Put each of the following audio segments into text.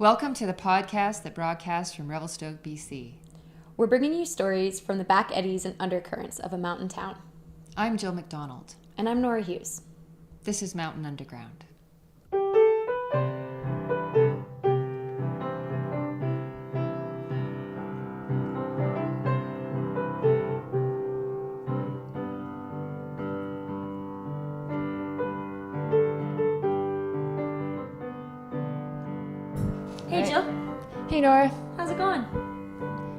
Welcome to the podcast that broadcasts from Revelstoke, BC. We're bringing you stories from the back eddies and undercurrents of a mountain town. I'm Jill McDonald. And I'm Nora Hughes. This is Mountain Underground. Hey Jill. Hey Nora. How's it going?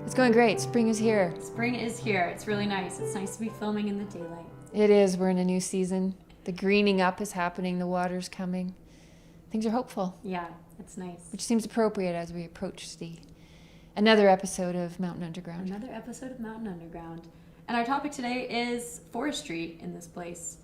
It's going great. Spring is here. Spring is here. It's really nice. It's nice to be filming in the daylight. It is. We're in a new season. The greening up is happening. The water's coming. Things are hopeful. Yeah, it's nice. Which seems appropriate as we approach another episode of Mountain Underground. Another episode of Mountain Underground. And our topic today is forestry in this place,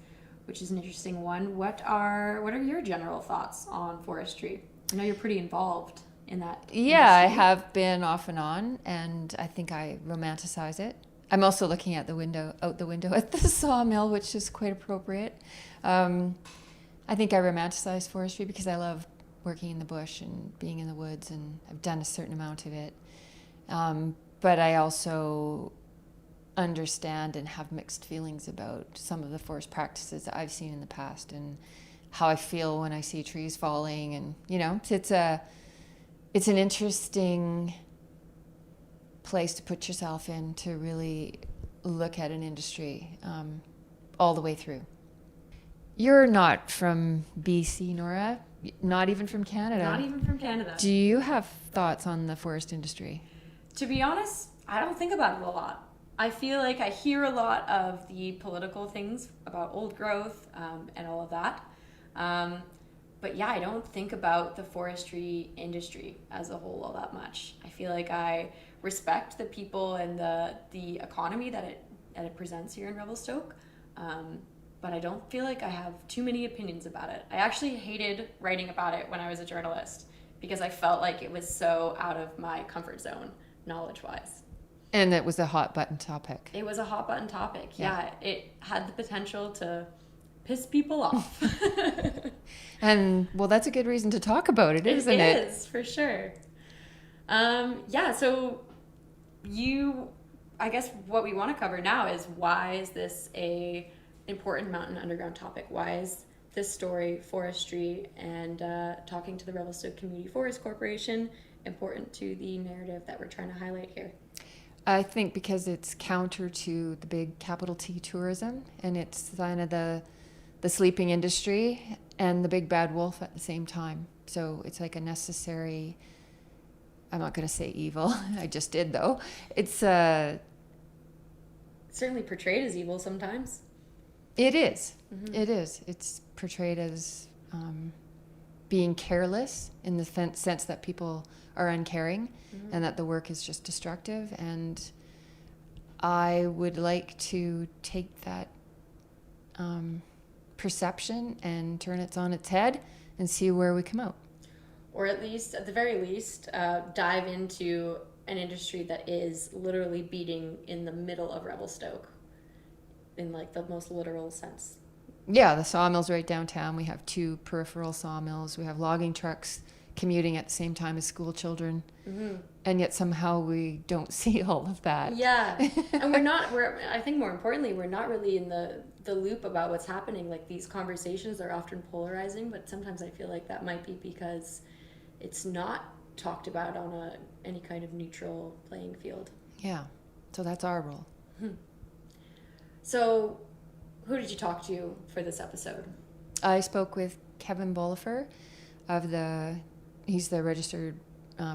which is an interesting one. What are your general thoughts on forestry? I know you're pretty involved in that industry. Yeah, I have been off and on, and I think I romanticize it. I'm also looking out the window at the sawmill, which is quite appropriate. I think I romanticize forestry because I love working in the bush and being in the woods, and I've done a certain amount of it. But I also understand and have mixed feelings about some of the forest practices that I've seen in the past and how I feel when I see trees falling. And, it's an interesting place to put yourself in to really look at an industry all the way through. You're not from BC, Nora. Not even from Canada. Not even from Canada. Do you have thoughts on the forest industry? To be honest, I don't think about it a lot. I feel like I hear a lot of the political things about old growth and all of that. But yeah, I don't think about the forestry industry as a whole all that much. I feel like I respect the people and the economy that it presents here in Revelstoke. But I don't feel like I have too many opinions about it. I actually hated writing about it when I was a journalist because I felt like it was so out of my comfort zone, knowledge-wise. And it was a hot button topic. It was a hot button topic, yeah. It had the potential to piss people off. And, well, that's a good reason to talk about it, isn't it? It is, for sure. So I guess what we want to cover now is why is this a important Mountain Underground topic? Why is this story, forestry, and talking to the Revelstoke Community Forest Corporation important to the narrative that we're trying to highlight here? I think because it's counter to the big capital T tourism, and it's kind of the sleeping industry and the big bad wolf at the same time. So it's like a necessary, I'm not going to say evil, I just did though. It's certainly portrayed as evil sometimes. It is. Mm-hmm. It is. It's portrayed as being careless in the sense that people are uncaring, mm-hmm. and that the work is just destructive. And I would like to take that perception and turn it on its head and see where we come out. Or at the very least, dive into an industry that is literally beating in the middle of Revelstoke in like the most literal sense. Yeah, the sawmill's right downtown. We have 2 peripheral sawmills. We have logging trucks commuting at the same time as school children. Mm-hmm. And yet somehow we don't see all of that. Yeah. And I think more importantly, we're not really in the loop about what's happening. Like, these conversations are often polarizing, but sometimes I feel like that might be because it's not talked about on any kind of neutral playing field. Yeah. So that's our role. Mm-hmm. So who did you talk to for this episode? I spoke with Kevin Bolifer he's the registered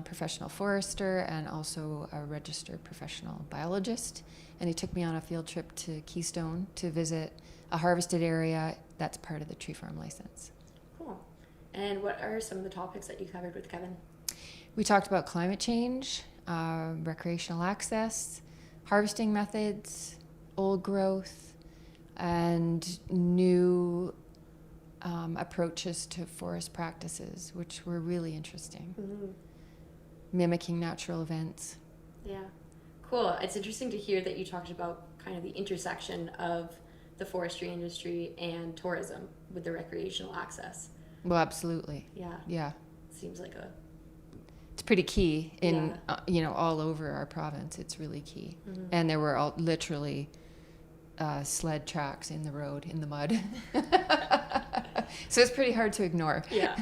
professional forester and also a registered professional biologist. And he took me on a field trip to Keystone to visit a harvested area that's part of the tree farm license. Cool. And what are some of the topics that you covered with Kevin? We talked about climate change, recreational access, harvesting methods, old growth, and new approaches to forest practices, which were really interesting. Mm-hmm. Mimicking natural events. Yeah. Cool. It's interesting to hear that you talked about kind of the intersection of the forestry industry and tourism with the recreational access. Well, absolutely. Yeah. Yeah. Seems like it's pretty key in all over our province. It's really key. And there were literally sled tracks in the road in the mud. So it's pretty hard to ignore. Yeah.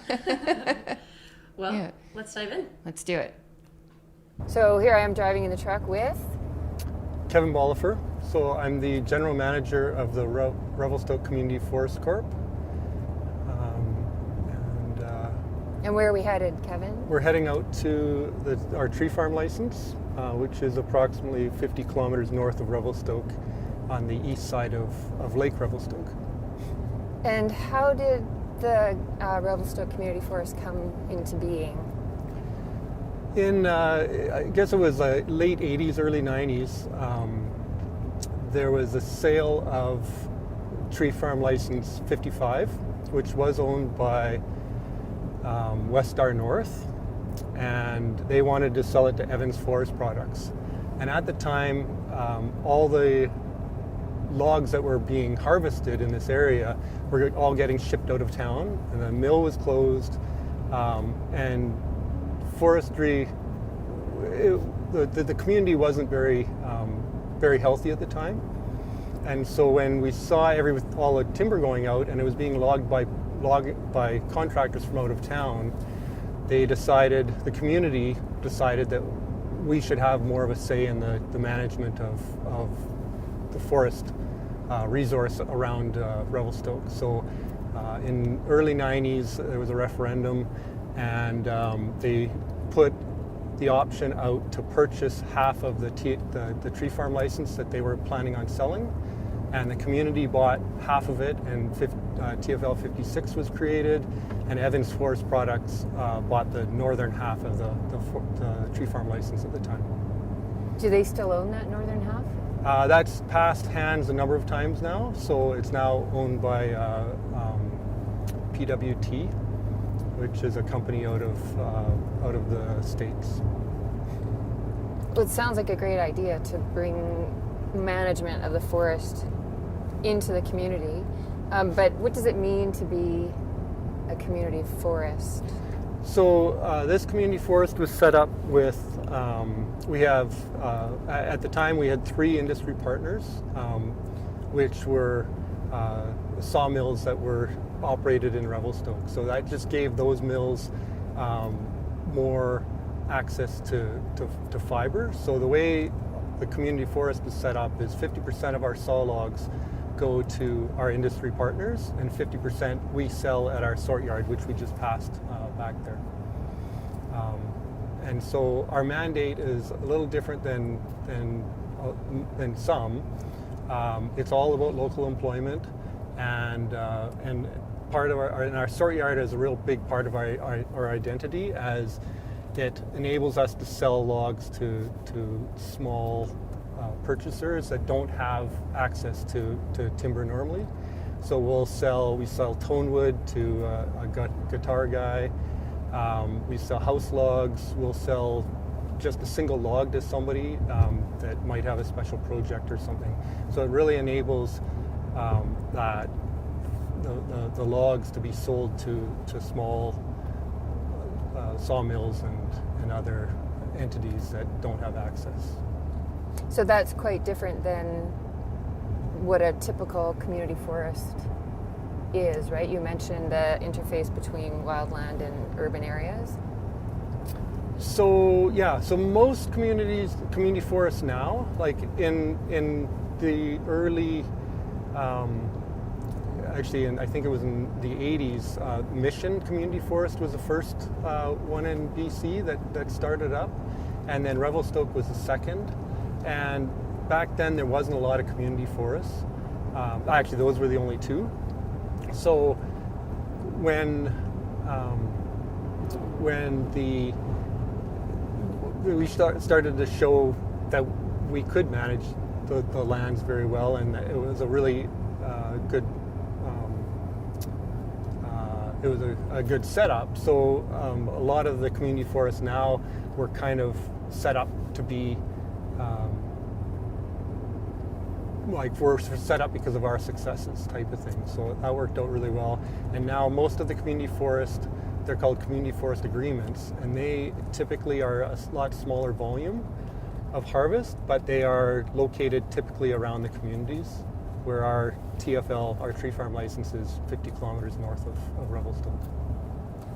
Well, let's dive in. Let's do it. So here I am driving in the truck with Kevin Bollifer. So I'm the general manager of the Revelstoke Community Forest Corp. And where are we headed, Kevin? We're heading out to our tree farm license, which is approximately 50 kilometers north of Revelstoke on the east side of Lake Revelstoke. And how did the Revelstoke Community Forest come into being? In, I guess it was late 80s, early 90s, there was a sale of tree farm license 55, which was owned by Westar North, and they wanted to sell it to Evans Forest Products. And at the time, all the logs that were being harvested in this area were all getting shipped out of town, and the mill was closed, and forestry, the community wasn't very healthy at the time. And so when we saw all the timber going out and it was being logged by contractors from out of town, the community decided that we should have more of a say in the management of the forest resource around Revelstoke. So in early 90s, there was a referendum, and they put the option out to purchase half of the tree farm license that they were planning on selling. And the community bought half of it, and TFL 56 was created, and Evans Forest Products bought the northern half of the tree farm license at the time. Do they still own that northern half? That's passed hands a number of times now, so it's now owned by PWT, which is a company out of the States. Well, it sounds like a great idea to bring management of the forest into the community, but what does it mean to be a community forest? So this community forest was set up with, we have, at the time we had 3 industry partners, which were sawmills that were operated in Revelstoke. So that just gave those mills more access to fiber. So the way the community forest is set up is 50% of our saw logs go to our industry partners, and 50% we sell at our sort yard, which we just passed back there. And so our mandate is a little different than some. It's all about local employment, and part of our sort yard is a real big part of our identity, as it enables us to sell logs to small purchasers that don't have access to timber normally. So we sell tone wood to a guitar guy. We sell house logs. We'll sell just a single log to somebody that might have a special project or something. So it really enables that the logs to be sold to small sawmills and other entities that don't have access. So that's quite different than what a typical community forest is, right? You mentioned the interface between wildland and urban areas. So yeah, so most community forests now, like in the early, actually, I think it was in the 80s, Mission Community Forest was the first one in BC that started up, and then Revelstoke was the second. And back then there wasn't a lot of community forests. Actually, those were the only 2. So when we started to show that we could manage the lands very well, and it was a really good it was a good setup. So a lot of the community forests now were kind of set up to be like we're set up because of our successes type of thing. So that worked out really well. And now most of the community forest they're called community forest agreements, and they typically are a lot smaller volume of harvest, but they are located typically around the communities where our TFL, our tree farm license, is 50 kilometers north of Revelstoke.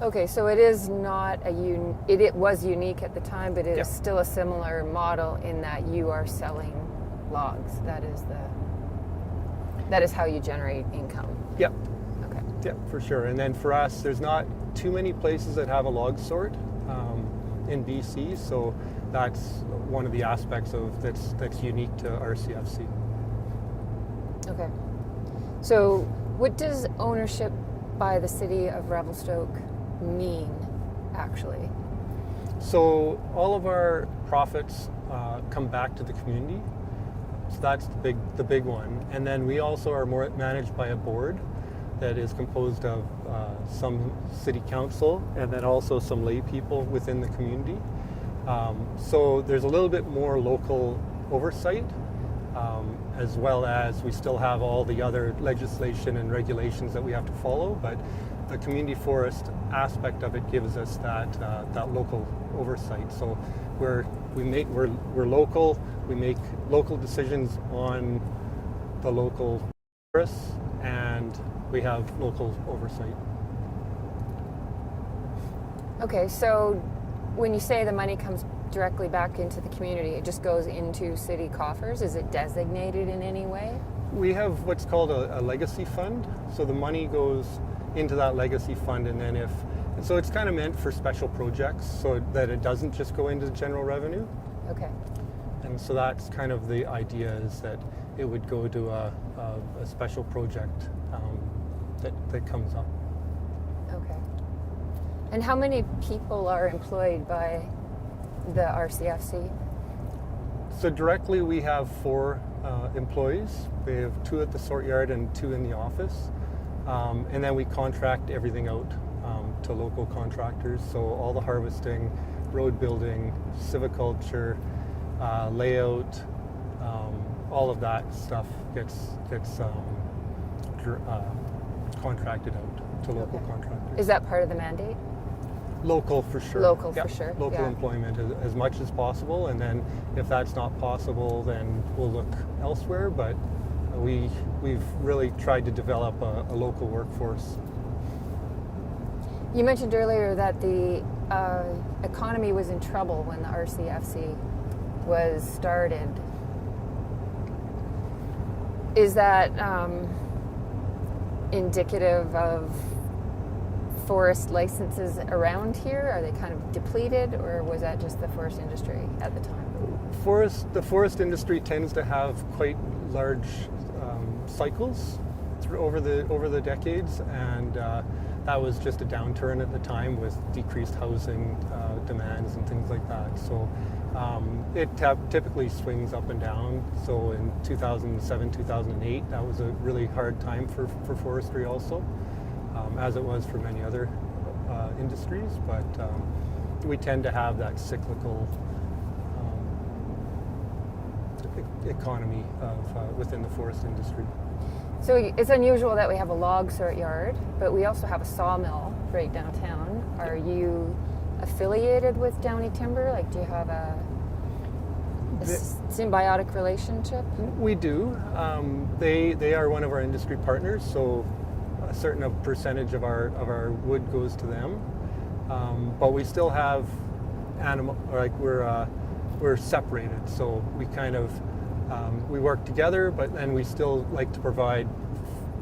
Okay, so it is not it was unique at the time, but it is still a similar model in that you are selling logs. That is how you generate income. Yep. Okay. Yeah, for sure. And then for us, there's not too many places that have a log sort in BC, so that's one of the aspects of that's unique to RCFC. Okay. So what does ownership by the city of Revelstoke mean, actually? So all of our profits come back to the community. So that's the big one. And then we also are managed by a board that is composed of some city council and then also some lay people within the community. So there's a little bit more local oversight, as well as we still have all the other legislation and regulations that we have to follow, but the community forest aspect of it gives us that local oversight. So we're local, we make local decisions on the local forests, and we have local oversight. Okay, so when you say the money comes directly back into the community, it just goes into city coffers? Is it designated in any way? We have what's called a legacy fund. So the money goes into that legacy fund, and then so it's kind of meant for special projects so that it doesn't just go into the general revenue. Okay. And so that's kind of the idea, is that it would go to a special project that comes up. Okay. And how many people are employed by the RCFC? So directly we have 4 employees. We have 2 at the sort yard and 2 in the office. And then we contract everything out to local contractors. So all the harvesting, road building, civiculture, layout, all of that stuff gets contracted out to local contractors. Is that part of the mandate? Local for sure. Local for sure. Local employment as much as possible, and then if that's not possible, then we'll look elsewhere. But we've really tried to develop a local workforce. You mentioned earlier that the economy was in trouble when the RCFC was started. Is that indicative of forest licenses around here? Are they kind of depleted, or was that just the forest industry at the time? The forest industry tends to have quite large cycles over the decades, and that was just a downturn at the time with decreased housing demands and things like that. So it typically swings up and down. So in 2007, 2008, that was a really hard time for forestry also, as it was for many other industries. But we tend to have that cyclical economy within the forest industry. So it's unusual that we have a log sort yard, but we also have a sawmill right downtown. Are you affiliated with Downey Timber? Like, do you have a symbiotic relationship? We do. They are one of our industry partners, so a certain percentage of our wood goes to them. But we still have we're separated, so we kind of we work together, but then we still like to provide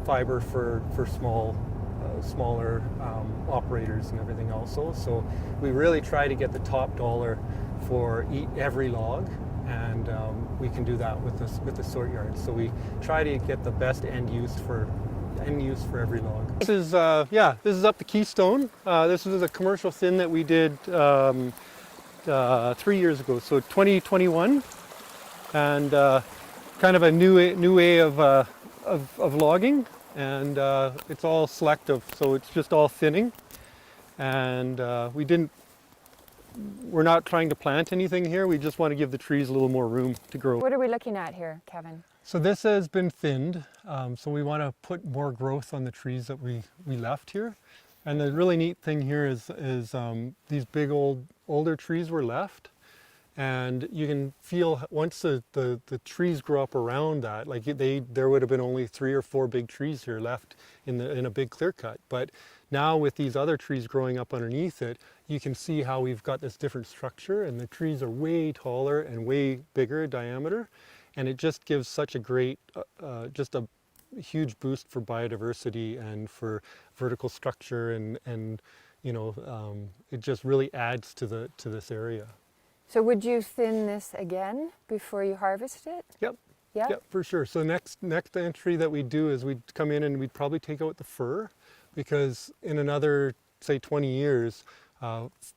fiber for smaller operators and everything also. So we really try to get the top dollar for every log, and we can do that with the sort yard. So we try to get the best end use for every log. This is this is up the Keystone. This was a commercial thin that we did 3 years ago, so 2021, and kind of a new way of logging, and it's all selective, so it's just all thinning, and we're not trying to plant anything here. We just want to give the trees a little more room to grow. What are we looking at here, Kevin? So this has been thinned, so we want to put more growth on the trees that we left here. And the really neat thing here is these big older trees were left, and you can feel once the trees grow up around that, like there would have been only 3 or 4 big trees here left in a big clear cut. But now with these other trees growing up underneath it, you can see how we've got this different structure, and the trees are way taller and way bigger diameter, and it just gives such a great, just a huge boost for biodiversity and for vertical structure, and you know, it just really adds to this area. So would you thin this again before you harvest it? Yep. Yeah? Yep, for sure. So next entry that we do is we'd come in and we'd probably take out the fir, because in another, say, 20 years,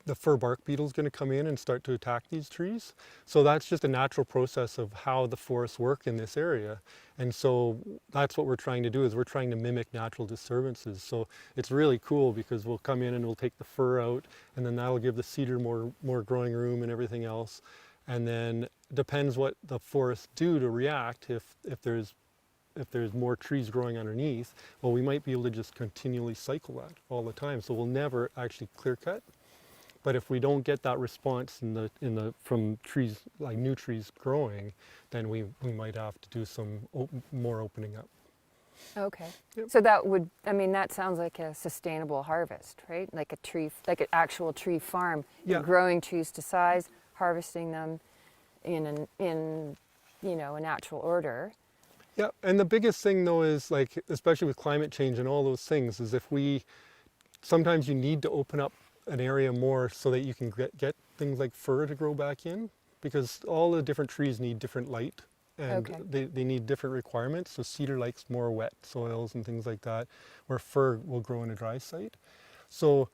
the fir bark beetle is going to come in and start to attack these trees. So that's just a natural process of how the forests work in this area. And so that's what we're trying to do, is we're trying to mimic natural disturbances. So it's really cool, because we'll come in and we'll take the fir out, and then that'll give the cedar more growing room and everything else. And then depends what the forests do to react. If there's more trees growing underneath, well, we might be able to just continually cycle that all the time. So we'll never actually clear cut. But if we don't get that response from trees, like new trees growing, then we might have to do some more opening up. Okay. Yep. So that would, I mean, that sounds like a sustainable harvest, right? Like a tree, like an actual tree farm. Yeah. You're growing trees to size, harvesting them in you know, a natural order. Yeah, and the biggest thing though is, like, especially with climate change and all those things, is sometimes you need to open up an area more so that you can get things like fir to grow back in, because all the different trees need different light, and Okay. they need different requirements. So cedar likes more wet soils and things like that, where fir will grow in a dry site. So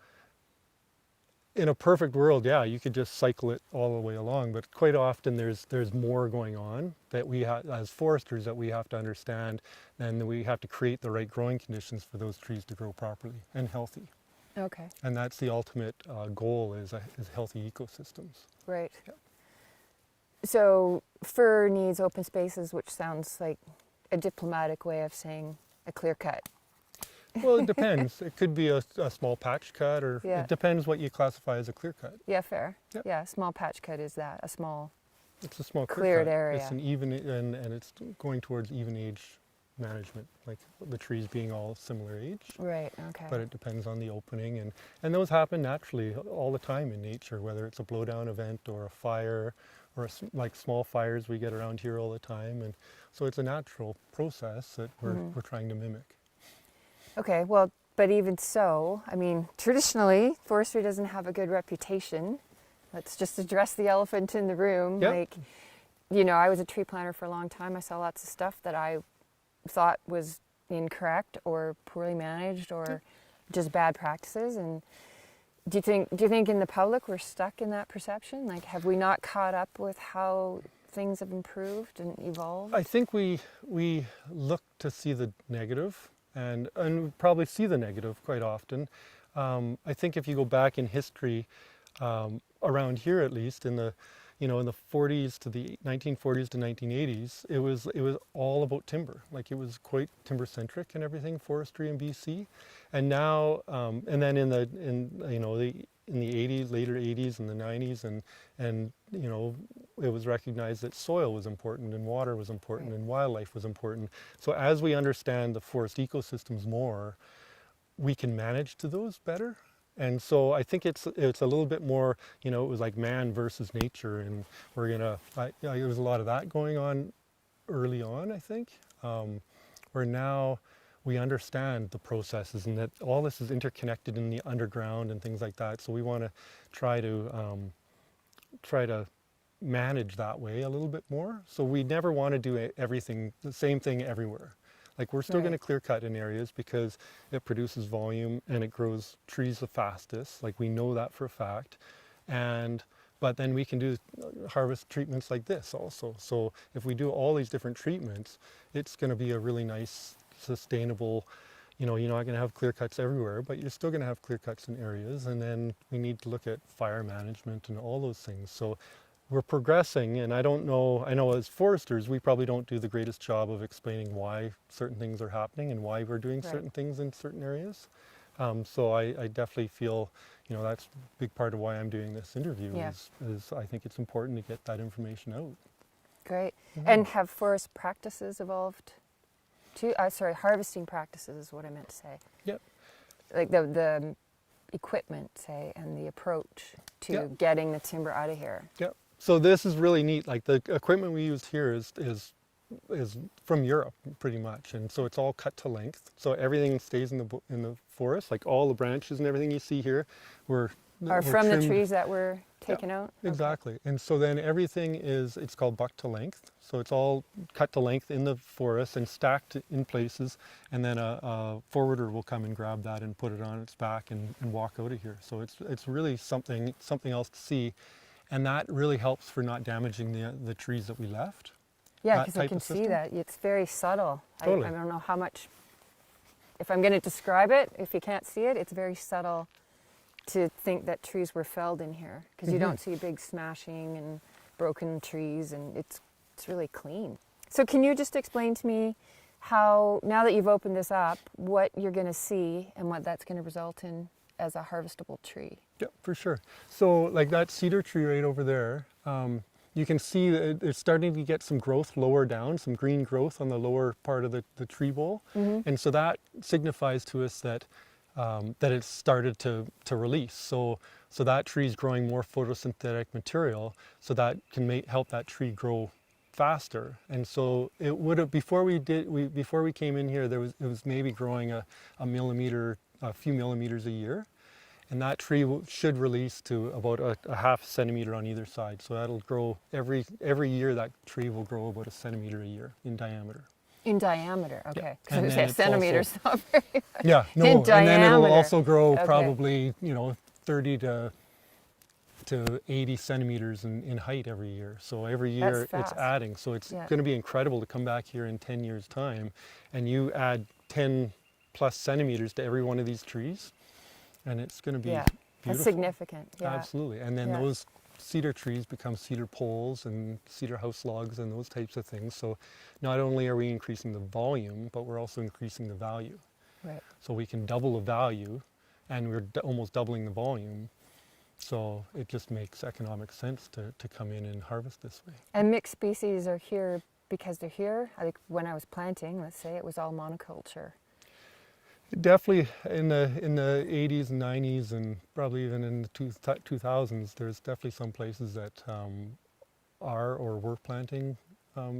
in a perfect world, yeah, you could just cycle it all the way along, but quite often there's more going on that we as foresters, that we have to understand, and we have to create the right growing conditions for those trees to grow properly and healthy. Okay. And that's the ultimate goal, is healthy ecosystems. Right. Yep. So fir needs open spaces, which sounds like a diplomatic way of saying a clear cut. Well, it depends. It could be a small patch cut, or Yeah. it depends what you classify as a clear cut. Yeah, fair. Yep. Yeah, a small patch cut is that, a small. It's a small Cleared clear cut. area. It's an even, and it's going towards even age management, like the trees being all similar age. Right, okay. But it depends on the opening, and those happen naturally all the time in nature, whether it's a blowdown event or a fire, or like small fires we get around here all the time. And so it's a natural process that we're trying to mimic. Okay, well, but even so, I mean, traditionally, forestry doesn't have a good reputation. Let's just address the elephant in the room. Yep. Like, you know, I was a tree planter for a long time. I saw lots of stuff that I thought was incorrect or poorly managed or just bad practices. And do you think in the public we're stuck in that perception? Like, have we not caught up with how things have improved and evolved? I think we look to see the negative, and we probably see the negative quite often. I think if you go back in history, around here at least, in the 40s to the 1940s to 1980s, it was all about timber. Like, it was quite timber centric and everything, forestry in BC. And now, and then in the 80s, later 80s and the 90s, and you know, it was recognized that soil was important and water was important and wildlife was important. So as we understand the forest ecosystems more, we can manage to those better. And so I think it's a little bit more, you know, it was like man versus nature, and there was a lot of that going on early on, I think, where now we understand the processes and that all this is interconnected in the underground and things like that. So we want to try to manage that way a little bit more. So we never want to do everything, the same thing everywhere. Like, we're still going to clear cut in areas because it produces volume and it grows trees the fastest. Like, we know that for a fact. But then we can do harvest treatments like this also. So if we do all these different treatments, it's going to be a really nice, sustainable, you know, you're not going to have clear cuts everywhere, but you're still going to have clear cuts in areas. And then we need to look at fire management and all those things. So we're progressing, and I know as foresters, we probably don't do the greatest job of explaining why certain things are happening and why we're doing certain things in certain areas. So I definitely feel, that's a big part of why I'm doing this interview. Yeah. Is I think it's important to get that information out. Great. And have forest practices evolved too? Sorry, harvesting practices is what I meant to say. Yep. Like the equipment, say, and the approach to getting the timber out of here. Yep. So this is really neat. Like the equipment we used here is from Europe pretty much, and so it's all cut to length. So everything stays in the forest. Like all the branches and everything you see here were from the trimmed. trees that were taken out? Exactly. And so then everything it's called buck to length. So it's all cut to length in the forest and stacked in places. And then a forwarder will come and grab that and put it on its back and walk out of here. So it's really something else to see. And that really helps for not damaging the trees that we left. Yeah, That because I type can of see system? that. It's very subtle. Totally. I don't know how much, if I'm going to describe it, if you can't see it, it's very subtle to think that trees were felled in here, because you don't see big smashing and broken trees, and it's really clean. So can you just explain to me how, now that you've opened this up, what you're going to see and what that's going to result in as a harvestable tree? Yeah, for sure. So like that cedar tree right over there, you can see that it's starting to get some growth lower down, some green growth on the lower part of the tree bowl. And so that signifies to us that it's started to release. So that tree is growing more photosynthetic material, so that can help that tree grow faster. And so it would have, before we came in here, it was maybe growing a few millimeters a year. And that tree should release to about a half centimeter on either side. So that'll grow every year. That tree will grow about a centimeter a year in diameter. In diameter, okay. And Because then it's centimeters not very much. Yeah, no, In and then it'll diameter. also grow Okay. probably 30 to 80 centimeters in height every year. So every year it's fast. adding. So it's Yeah. going to be incredible to come back here in 10 years' time, and you add 10 plus centimeters to every one of these trees, and it's going to be Yeah, beautiful. that's significant. Yeah. Absolutely. And then Yeah. those cedar trees become cedar poles and cedar house logs and those types of things. So not only are we increasing the volume, but we're also increasing the value. Right. So we can double the value, and we're almost doubling the volume. So it just makes economic sense to come in and harvest this way. And mixed species are here because they're here. I think when I was planting, let's say, it was all monoculture. Definitely in the 80s and 90s, and probably even in the 2000s, there's definitely some places that are or were planting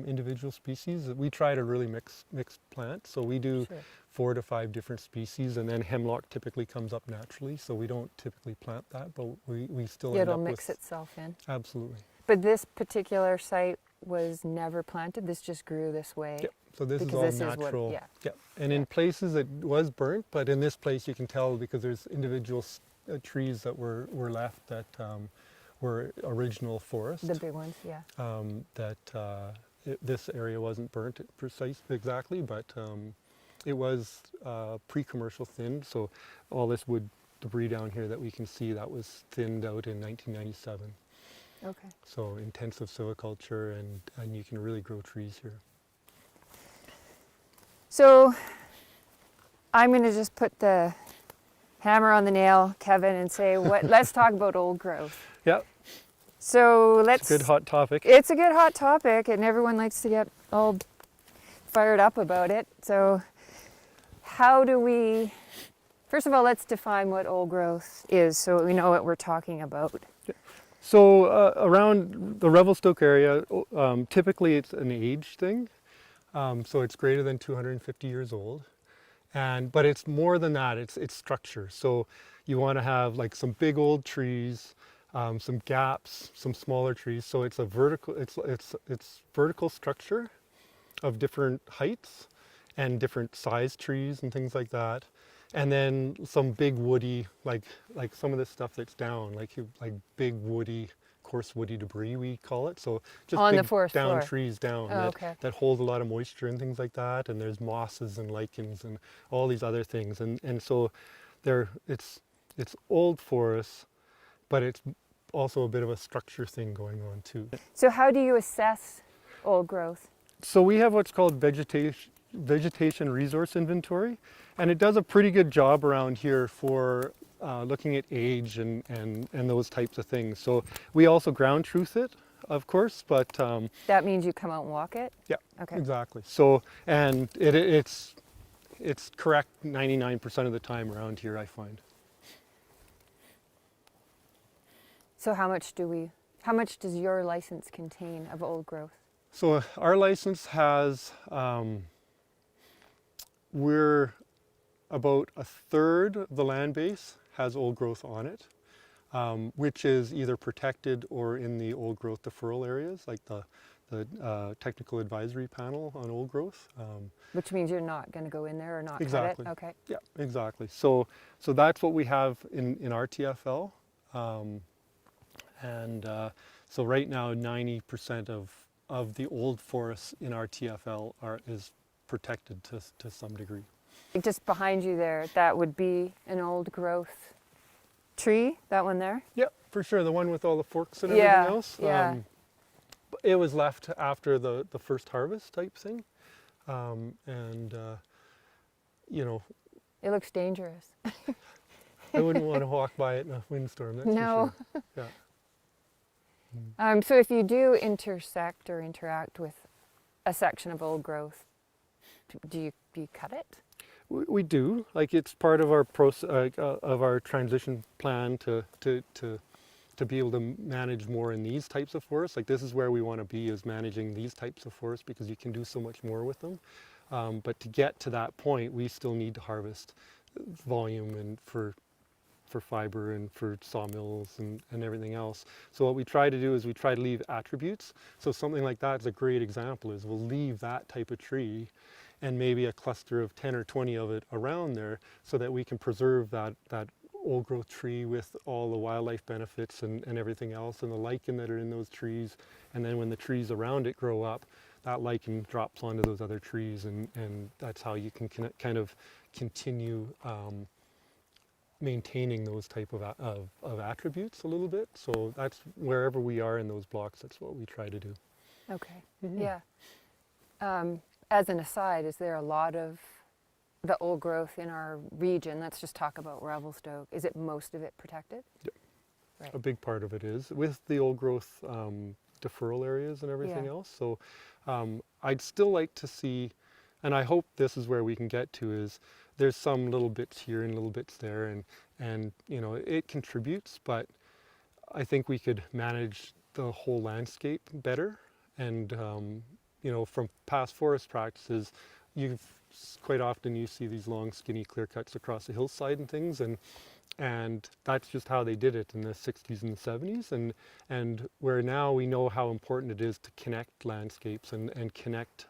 individual species. We try to really mix plants, so we do Sure. 4 to 5 different species, and then hemlock typically comes up naturally, so we don't typically plant that, but we still end It'll up mix with, itself in. absolutely. But this particular site was never planted. This just grew this way. Yep. So this is Because all this is what- natural. yeah. Yep. And in places it was burnt, but in this place you can tell because there's individual trees that were left that were original forest. The big ones, yeah. This area wasn't burnt exactly, but it was pre-commercial thinned. So all this wood debris down here that we can see, that was thinned out in 1997. Okay. So intensive silviculture, and you can really grow trees here. So I'm going to just put the hammer on the nail, Kevin, and say, let's talk about old growth. Yep. So let's. It's a good hot topic. It's a good hot topic, and everyone likes to get all fired up about it. So how do we, first of all, let's define what old growth is so we know what we're talking about. So around the Revelstoke area, typically it's an age thing. So it's greater than 250 years old. But it's more than that, it's structure. So you want to have like some big old trees, some gaps, some smaller trees. So it's a vertical, it's vertical structure of different heights and different size trees and things like that. And then some big woody, like some of this stuff that's down, like big woody, coarse woody debris, we call it. So just On big the forest down floor. trees down Oh, okay. that hold a lot of moisture and things like that. And there's mosses and lichens and all these other things. And so it's old forest, but it's also a bit of a structure thing going on too. So how do you assess old growth? So we have what's called vegetation vegetation resource inventory, and it does a pretty good job around here for looking at age and those types of things. So we also ground truth it, of course, but That means you come out and walk it? yeah, Okay. exactly. So, and it's correct 99% of the time around here, I find. So how much does your license contain of old growth? So our license has, we're about a third of the land base has old growth on it, which is either protected or in the old growth deferral areas, like the technical advisory panel on old growth. Which means you're not going to go in there or not Exactly. cut it? Okay. Yeah, exactly. So that's what we have in our TFL. So right now, 90% of the old forests in our TFL is protected to some degree. Just behind you there, that would be an old growth tree, that one there? Yeah, for sure. The one with all the forks and everything else. Yeah. It was left after the first harvest type thing. You know, It looks dangerous. I wouldn't want to walk by it in a windstorm, that's No. for sure. Yeah. So if you do intersect or interact with a section of old growth, do you cut it? We do. Like, it's part of our process of our transition plan to be able to manage more in these types of forests. Like, this is where we want to be, is managing these types of forests, because you can do so much more with them. But to get to that point, we still need to harvest volume and for fiber and for sawmills and everything else. So what we try to do is we try to leave attributes. So something like that is a great example, is we'll leave that type of tree and maybe a cluster of 10 or 20 of it around there, so that we can preserve that old growth tree with all the wildlife benefits and everything else, and the lichen that are in those trees. And then when the trees around it grow up, that lichen drops onto those other trees, and that's how you can kind of continue maintaining those type of attributes a little bit. So that's wherever we are in those blocks, that's what we try to do. Okay. Mhm. Yeah. As an aside, is there a lot of the old growth in our region? Let's just talk about Revelstoke. Is it most of it protected? Yep. Right. A big part of it is, with the old growth deferral areas and everything Yeah. else. So I'd still like to see, and I hope this is where we can get to, is there's some little bits here and little bits there, and you know, it contributes, but I think we could manage the whole landscape better. And you know, from past forest practices, quite often you see these long skinny clear cuts across the hillside and things, and that's just how they did it in the 60s and the 70s, and where now we know how important it is to connect landscapes and connect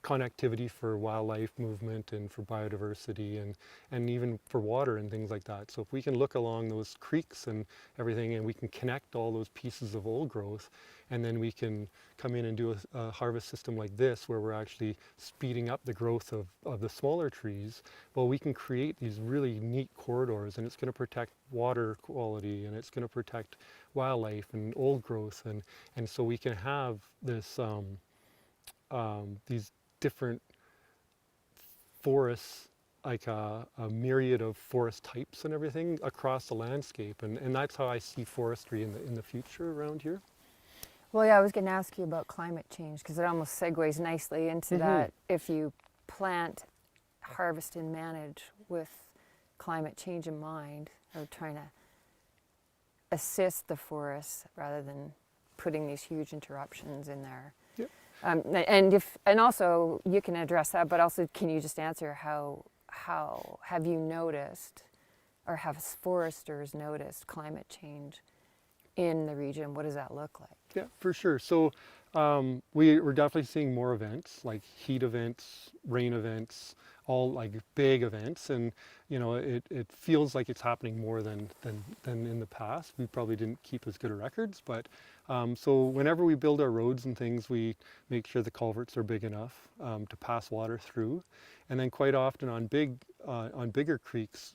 connectivity for wildlife movement and for biodiversity and even for water and things like that. So if we can look along those creeks and everything, and we can connect all those pieces of old growth, and then we can come in and do a harvest system like this, where we're actually speeding up the growth of the smaller trees, well, we can create these really neat corridors, and it's going to protect water quality, and it's going to protect wildlife and old growth, and so we can have this these different forests, like a myriad of forest types and everything across the landscape, and that's how I see forestry in the future around here. Well, yeah, I was going to ask you about climate change, because it almost segues nicely into that. If you plant, harvest, and manage with climate change in mind, or trying to assist the forests rather than putting these huge interruptions in there. Yep. And also you can address that, but also can you just answer how have you noticed, or have foresters noticed, climate change in the region? What does that look like? Yeah, for sure. So we're definitely seeing more events, like heat events, rain events, all like big events, and it feels like it's happening more than in the past. We probably didn't keep as good of records, but so whenever we build our roads and things, we make sure the culverts are big enough to pass water through. And then quite often on bigger creeks,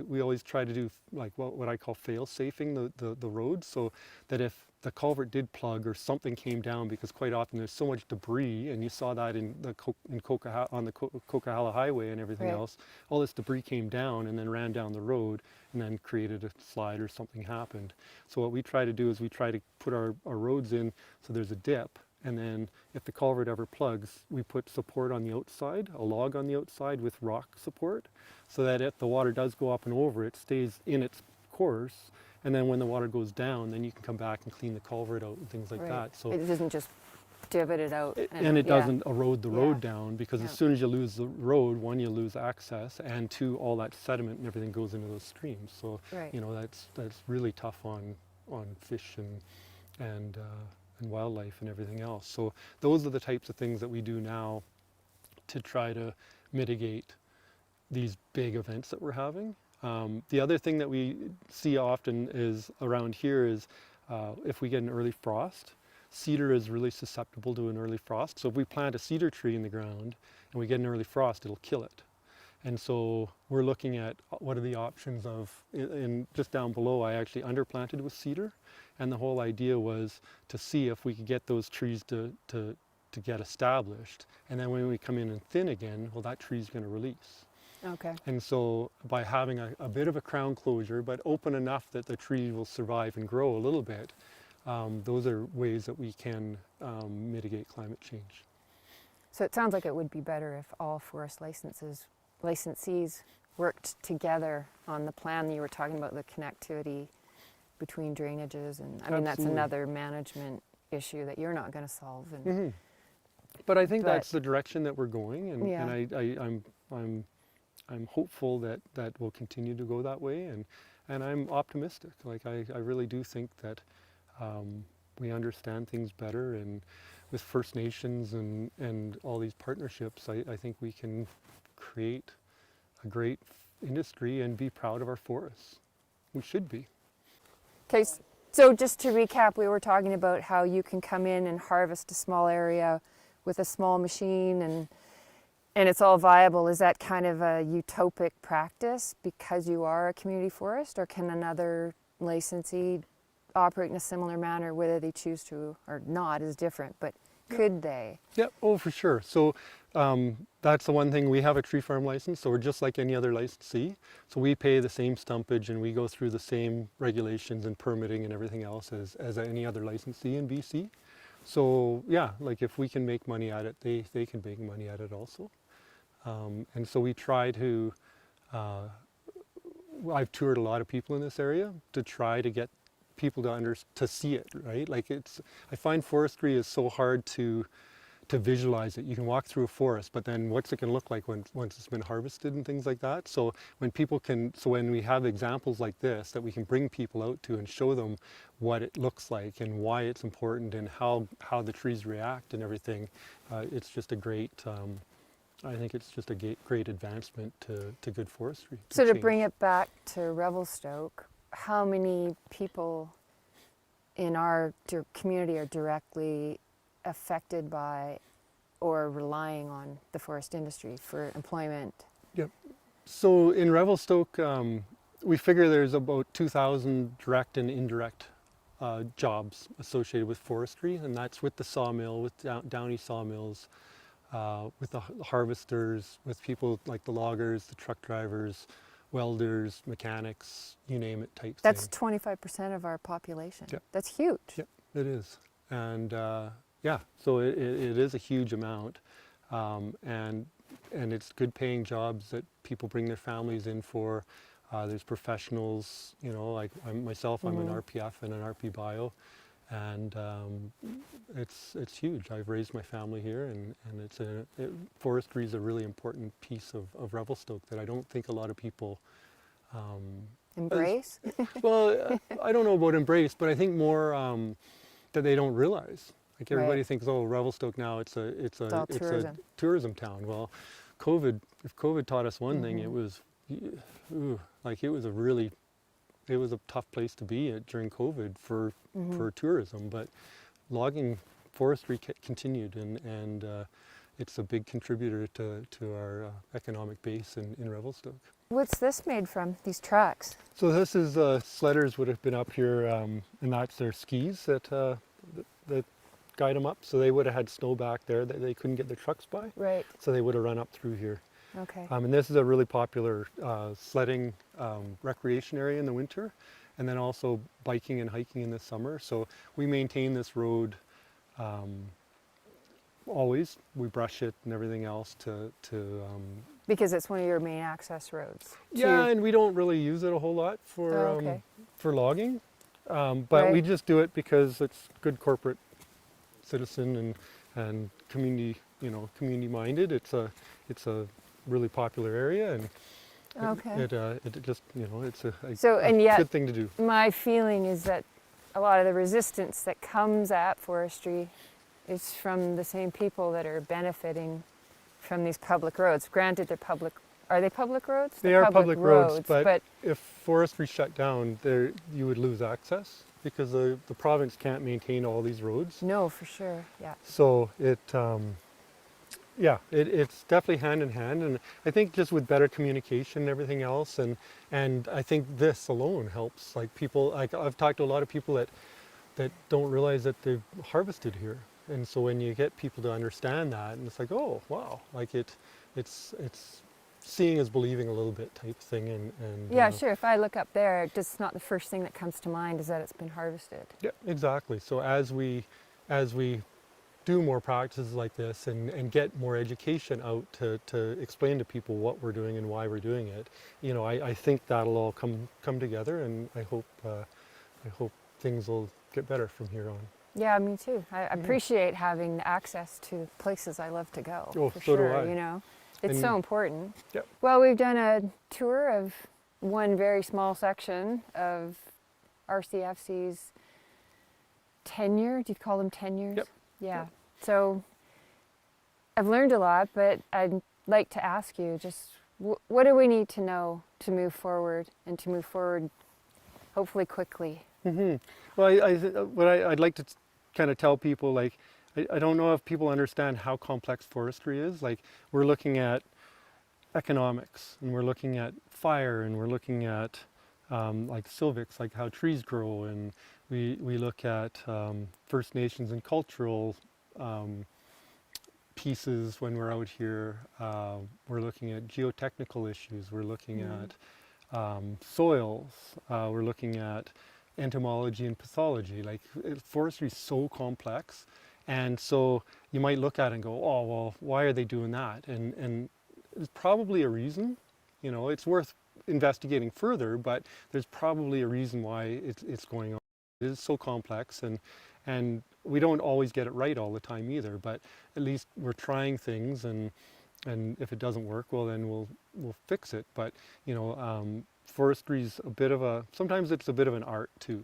we always try to do like what I call fail-safing the road, so that if the culvert did plug or something came down, because quite often there's so much debris, and you saw that on the Coquihalla Highway and everything else, all this debris came down and then ran down the road and then created a slide or something happened. So what we try to do is we try to put our roads in so there's a dip, and then if the culvert ever plugs, we put support on the outside, a log on the outside with rock support, so that if the water does go up and over, it stays in its course. And then when the water goes down, then you can come back and clean the culvert out and things like that. So it doesn't just divot it out. And it doesn't erode the road down, because as soon as you lose the road, one, you lose access, and two, all that sediment and everything goes into those streams. So that's really tough on fish and wildlife and everything else. So those are the types of things that we do now to try to mitigate these big events that we're having. The other thing that we see often is around here is if we get an early frost. Cedar is really susceptible to an early frost. So if we plant a cedar tree in the ground and we get an early frost, it'll kill it. And so we're looking at what are the options of, and just down below I actually underplanted with cedar, and the whole idea was to see if we could get those trees to get established, and then when we come in and thin again, well, that tree's going to release. Okay. And so by having a bit of a crown closure, but open enough that the tree will survive and grow a little bit, those are ways that we can mitigate climate change. So it sounds like it would be better if all forest licensees worked together on the plan that you were talking about, the connectivity between drainages, and I mean that's another management issue that you're not going to solve. And, but I think that's the direction that we're going, and I'm hopeful that we'll continue to go that way, and I'm optimistic. Like I really do think that we understand things better, and with First Nations and all these partnerships, I think we can create a great industry and be proud of our forests. We should be. Okay, so just to recap, we were talking about how you can come in and harvest a small area with a small machine, and it's all viable. Is that kind of a utopic practice because you are a community forest, or can another licensee operate in a similar manner? Whether they choose to or not is different, but could they? Yep, oh for sure. So that's the one thing, we have a tree farm license, so we're just like any other licensee. So we pay the same stumpage and we go through the same regulations and permitting and everything else as any other licensee in BC. So yeah, like if we can make money at it, they can make money at it also. And so we try to, I've toured a lot of people in this area to try to get people to see it, right? Like I find forestry is so hard to visualize it. You can walk through a forest, but then what's it going to look like once it's been harvested and things like that? So when we have examples like this that we can bring people out to and show them what it looks like and why it's important and how the trees react and everything, it's just a great, I think it's just a great advancement to good forestry. So to bring it back to Revelstoke, how many people in our community are directly affected by or relying on the forest industry for employment? Yep. So in Revelstoke, we figure there's about 2,000 direct and indirect jobs associated with forestry, and that's with the sawmill, with Downey sawmills, with the harvesters, with people like the loggers, the truck drivers, welders, mechanics, you name it, type That's thing. 25% of our population. Yep. That's huge. Yep, it is. And yeah, so it is a huge amount. And it's good paying jobs that people bring their families in for. There's professionals, you know, like myself, I'm an RPF and an RP Bio. And it's huge. I've raised my family here, and forestry is a really important piece of Revelstoke that I don't think a lot of people embrace. Well, I don't know about embrace, but I think more that they don't realize. Like everybody thinks, oh, Revelstoke now it's a tourism town. Well, if COVID taught us one thing, it was like it was a tough place to be at during COVID for tourism, but logging forestry continued, and it's a big contributor to our economic base in Revelstoke. What's this made from, these tracks? So this is sledders would have been up here, and that's their skis that guide them up. So they would have had snow back there that they couldn't get their trucks by. Right. So they would have run up through here. Okay. And this is a really popular sledding recreation area in the winter, and then also biking and hiking in the summer. So we maintain this road always. We brush it and everything else to Because it's one of your main access roads. yeah, and we don't really use it a whole lot for logging, but we just do it because it's good corporate citizen and community, community minded. It's a really popular area, and it just, it's a good thing to do. My feeling is that a lot of the resistance that comes at forestry is from the same people that are benefiting from these public roads. Granted, they're public. Are they public roads? They are public roads, but if forestry shut down, you would lose access because the province can't maintain all these roads. No, for sure. Yeah. So it's definitely hand in hand, and I think just with better communication and everything else, and I think this alone helps. Like people, like I've talked to a lot of people that don't realize that they've harvested here, and so when you get people to understand that, and it's like, oh wow, like it's seeing is believing a little bit type thing, and yeah, sure. If I look up there, just not the first thing that comes to mind is that it's been harvested. Yeah, exactly. So as we do more practices like this and get more education out to explain to people what we're doing and why we're doing it, I think that'll all come together, and I hope things will get better from here on. Yeah, me too. I appreciate having access to places I love to go. Oh, for so sure, do I. It's so important. Yep. Well, we've done a tour of one very small section of RCFC's tenure. Do you call them tenures? Yep. Yeah. Yep. So I've learned a lot, but I'd like to ask you just what do we need to know to move forward, and to move forward hopefully quickly? Mm-hmm. Well, what I'd like to kind of tell people, like, I don't know if people understand how complex forestry is. Like, we're looking at economics, and we're looking at fire, and we're looking at like silvics, like how trees grow, and we look at First Nations and cultural pieces when we're out here. We're looking at geotechnical issues. We're looking at soils. We're looking at entomology and pathology. Like, forestry is so complex, and so you might look at it and go, oh well, why are they doing that? And there's probably a reason. It's worth investigating further, but there's probably a reason why it's going on. It is so complex, and we don't always get it right all the time either, but at least we're trying things, and if it doesn't work, well then we'll fix it. But forestry's sometimes it's a bit of an art too.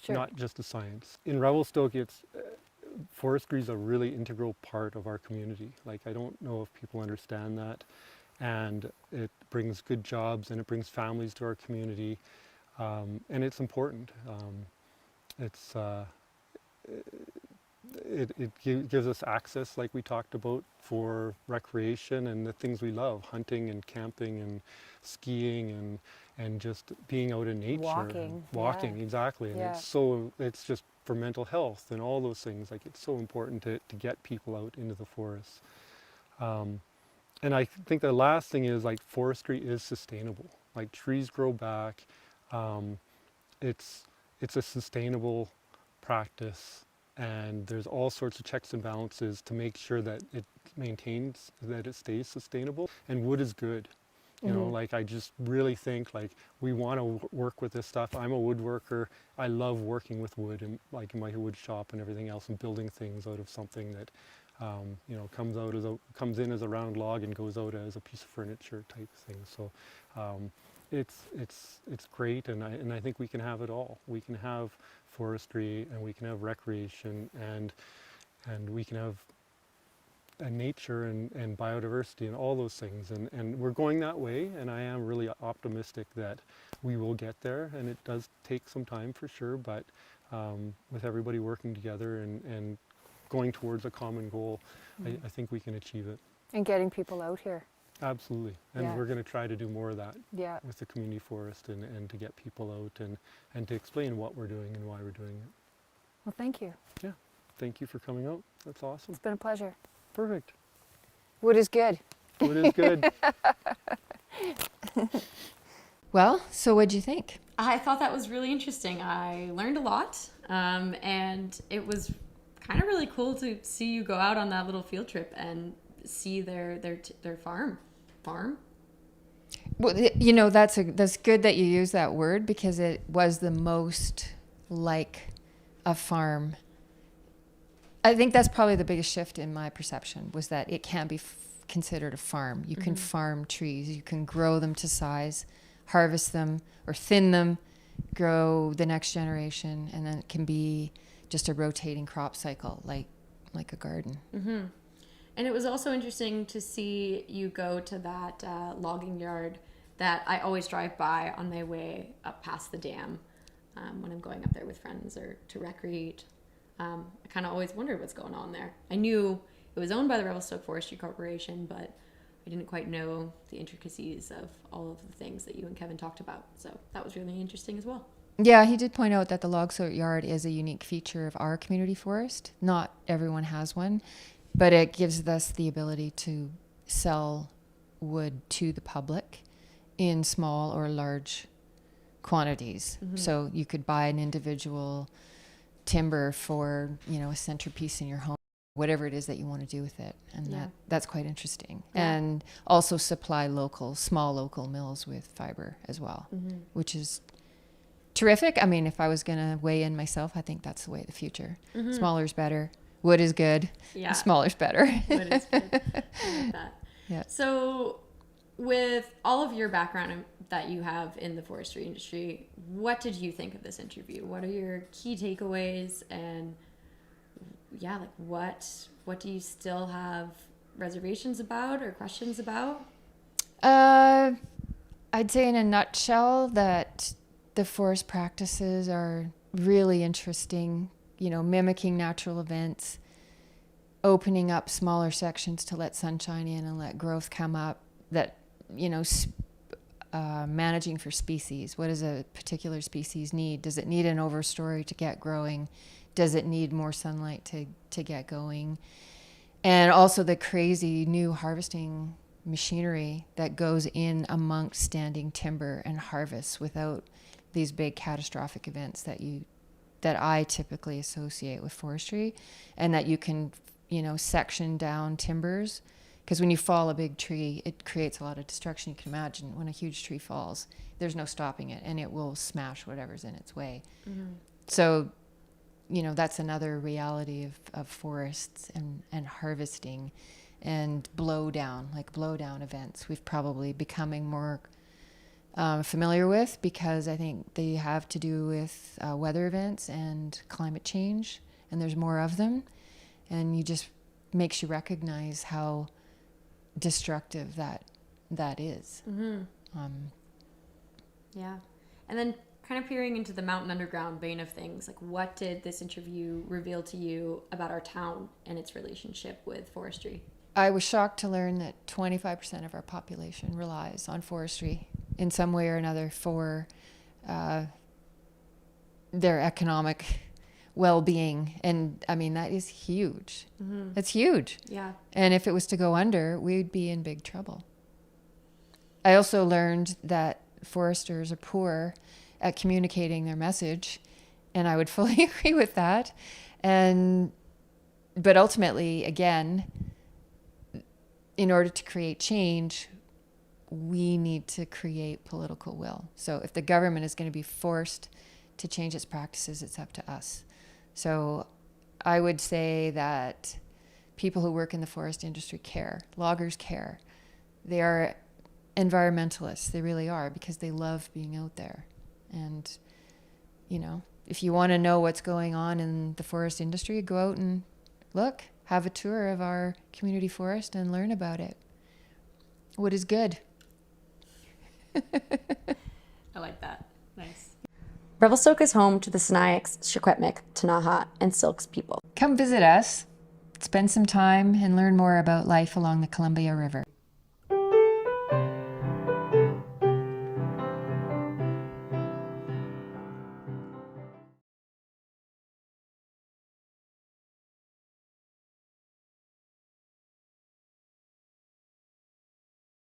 Sure. Not just a science. In Revelstoke, forestry is a really integral part of our community. Like, I don't know if people understand that, and it brings good jobs, and it brings families to our community, and it's important. It gives us access, like we talked about, for recreation and the things we love, hunting and camping and skiing and just being out in nature. Walking, yeah. Exactly. And it's just for mental health and all those things. Like, it's so important to get people out into the forests. And I think the last thing is, like, forestry is sustainable. Like, trees grow back. It's a sustainable practice, and there's all sorts of checks and balances to make sure that it maintains, that it stays sustainable. And wood is good. Like, I just really think, like, we want to work with this stuff. I'm a woodworker. I love working with wood, and like in my wood shop and everything else, and building things out of something that comes in as a round log and goes out as a piece of furniture type thing. So it's great, and I think we can have it all. We can have forestry, and we can have recreation, and we can have nature and biodiversity and all those things. And we're going that way, and I am really optimistic that we will get there. And it does take some time for sure, but with everybody working together and going towards a common goal, I think we can achieve it. And getting people out here. Absolutely. And Yeah. we're going to try to do more of that Yeah. with the community forest and to get people out and to explain what we're doing and why we're doing it. Well, thank you. Yeah. Thank you for coming out. That's awesome. It's been a pleasure. Perfect. Wood is good. Wood is good. Well, so what'd you think? I thought that was really interesting. I learned a lot, and it was kind of really cool to see you go out on that little field trip and see their farm. Well, that's good that you use that word, because it was the most like a farm. I think that's probably the biggest shift in my perception, was that it can be considered a farm. You can farm trees, you can grow them to size, harvest them or thin them, grow the next generation, and then it can be just a rotating crop cycle, like a garden. Mm-hmm. And it was also interesting to see you go to that logging yard that I always drive by on my way up past the dam when I'm going up there with friends or to recreate. I kind of always wondered what's going on there. I knew it was owned by the Revelstoke Forestry Corporation, but I didn't quite know the intricacies of all of the things that you and Kevin talked about. So that was really interesting as well. Yeah, he did point out that the log sort yard is a unique feature of our community forest. Not everyone has one, but it gives us the ability to sell wood to the public in small or large quantities. Mm-hmm. So you could buy an individual timber for, a centerpiece in your home, whatever it is that you want to do with it. And that's quite interesting. Yeah. And also supply small local mills with fiber as well, which is terrific. I mean, if I was going to weigh in myself, I think that's the way of the future. Smaller is better. Wood is good. Yeah. Smaller's better. Wood is good. I like that. Yeah. So with all of your background that you have in the forestry industry, what did you think of this interview? What are your key takeaways? And what do you still have reservations about or questions about? I'd say in a nutshell that the forest practices are really interesting, mimicking natural events, opening up smaller sections to let sunshine in and let growth come up, that, managing for species. What does a particular species need? Does it need an overstory to get growing? Does it need more sunlight to get going? And also the crazy new harvesting machinery that goes in amongst standing timber and harvests without these big catastrophic events that I typically associate with forestry, and that you can, section down timbers. Because when you fall a big tree, it creates a lot of destruction. You can imagine when a huge tree falls, there's no stopping it, and it will smash whatever's in its way. So, that's another reality of forests and harvesting and blowdown events we've probably becoming more familiar with, because I think they have to do with weather events and climate change, and there's more of them, and you just makes you recognize how destructive that is. Yeah. And then kind of peering into the mountain underground vein of things, like what did this interview reveal to you about our town and its relationship with forestry? I was shocked to learn that 25% of our population relies on forestry in some way or another for their economic well-being. And I mean, that is huge. That's huge. Yeah. And if it was to go under, we'd be in big trouble. I also learned that foresters are poor at communicating their message, and I would fully agree with that. But ultimately, again, in order to create change, we need to create political will. So if the government is going to be forced to change its practices, it's up to us. So I would say that people who work in the forest industry care. Loggers care. They are environmentalists. They really are, because they love being out there. And, if you want to know what's going on in the forest industry, go out and look. have a tour of our community forest and learn about it. Wood is good. I like that. Nice. Revelstoke is home to the Snayaks, Secwepemc, Ktunaxa, and Syilx people. Come visit us, spend some time, and learn more about life along the Columbia River.